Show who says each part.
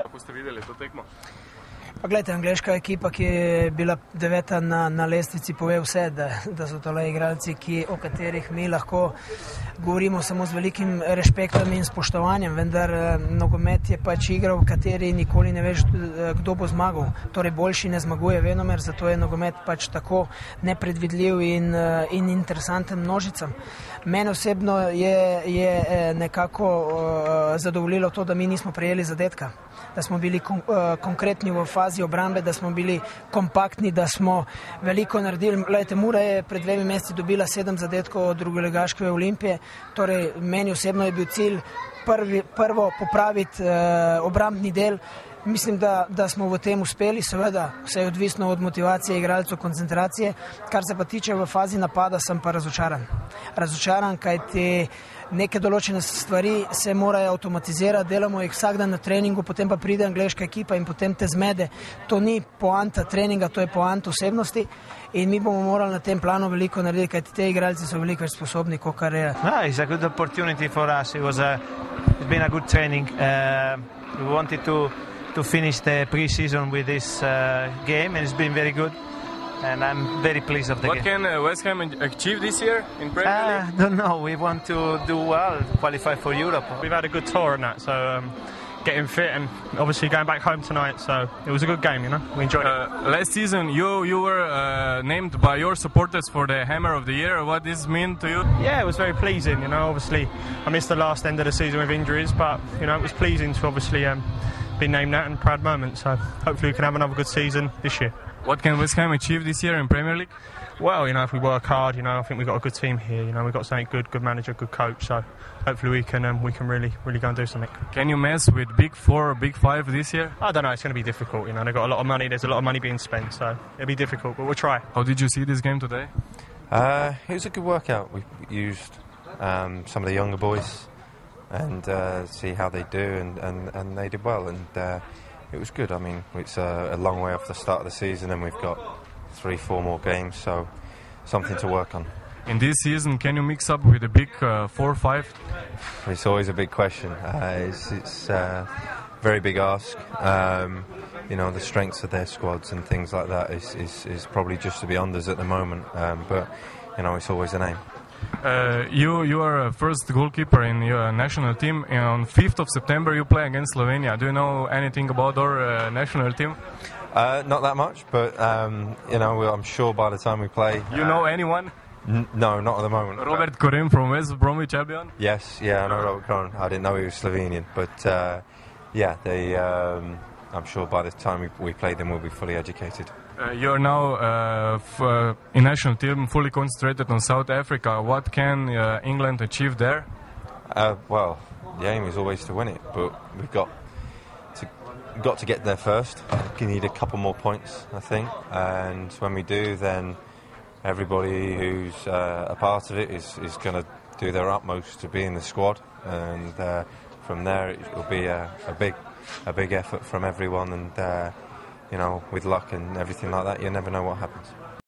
Speaker 1: Kako ste videli to tekmo?
Speaker 2: Pa gledajte, angleška ekipa, ki je bila 9. na lestvici, pove vse, da so tole igralci, o katerih mi lahko govorimo samo z velikim respektom in spoštovanjem, vendar nogomet je pač igra, v kateri nikoli ne veš, kdo bo zmagal. Torej boljši ne zmaguje venomer, zato je nogomet pač tako nepredvidljiv in interesanten množicam. Mene osebno je nekako zadovoljilo to, da mi nismo prejeli zadetka, da smo bili konkretni v fazi obrambe, da smo bili kompaktni, da smo veliko naredili. Gledajte, Mura je pred 2 meseci dobila 7 zadetkov od drugoligaške Olimpije, torej meni osebno je bil cilj prvo popraviti obrambni del. Mislim, da smo v tem uspeli, seveda vse je odvisno od motivacije igralcev, koncentracije. Kar se pa tiče v fazi napada, sem pa razočaran. Razočaran, kajti neke določene stvari se morajo avtomatizirati, delamo jih vsak dan na treningu, potem pa pride angleška ekipa in potem te zmede. To ni poanta treninga, to je poanta osebnosti in mi bomo morali na tem planu veliko narediti, kajti te igralci so veliko več sposobni, kot kar je.
Speaker 3: It's a good opportunity for us. It's been a good training. We wanted to finish the pre-season with this game, and it's been very good. And I'm very pleased of the game.
Speaker 1: What can West Ham achieve this year in Premier League?
Speaker 3: Don't know. We want to do well, qualify for Europe.
Speaker 4: We've had a good tour and that, so getting fit and obviously going back home tonight. So it was a good game, you know. We enjoyed it.
Speaker 1: Last season, you were named by your supporters for the Hammer of the Year. What does this mean to you?
Speaker 4: Yeah, it was very pleasing. You know, obviously I missed the last end of the season with injuries, but you know it was pleasing to obviously be named that and proud moment. So hopefully we can have another good season this year.
Speaker 1: What can West Ham achieve this year in Premier League?
Speaker 4: Well, you know, if we work hard, you know, I think we've got a good team here. You know, we've got something good manager, good coach. So hopefully we can really go and do something.
Speaker 1: Can you mess with Big Four or Big Five this year?
Speaker 4: I don't know. It's going to be difficult. You know, they've got a lot of money. There's a lot of money being spent, so it'll be difficult. But we'll try.
Speaker 1: How did you see this game today?
Speaker 5: It was a good workout. We used some of the younger boys and see how they do, and they did well. And it was good. I mean, it's a long way off the start of the season, and we've got 3-4 more games, so something to work on.
Speaker 1: In this season, can you mix up with the big 4-5?
Speaker 5: It's always a big question. It's a very big ask. You know, the strengths of their squads and things like that is probably just to be unders at the moment, but you know, it's always an aim.
Speaker 1: You are a first goalkeeper in your national team, and on 5th of September you play against Slovenia. Do you know anything about our national team?
Speaker 5: Not that much, but you know, I'm sure by the time we play...
Speaker 1: You know anyone?
Speaker 5: No, not at the moment.
Speaker 1: Robert Koren from West Bromwich Albion?
Speaker 5: Yes, yeah, I know Robert Koren. I didn't know he was Slovenian, but yeah, they... I'm sure by the time we play them, we'll be fully educated.
Speaker 1: You're now in national team fully concentrated on South Africa. What can England achieve there?
Speaker 5: Well, the aim is always to win it, but we've got to get there first. We need a couple more points, I think, and when we do, then everybody who's a part of it is going to do their utmost to be in the squad, and from there it will be a big effort from everyone, and you know, with luck and everything like that, you never know what happens.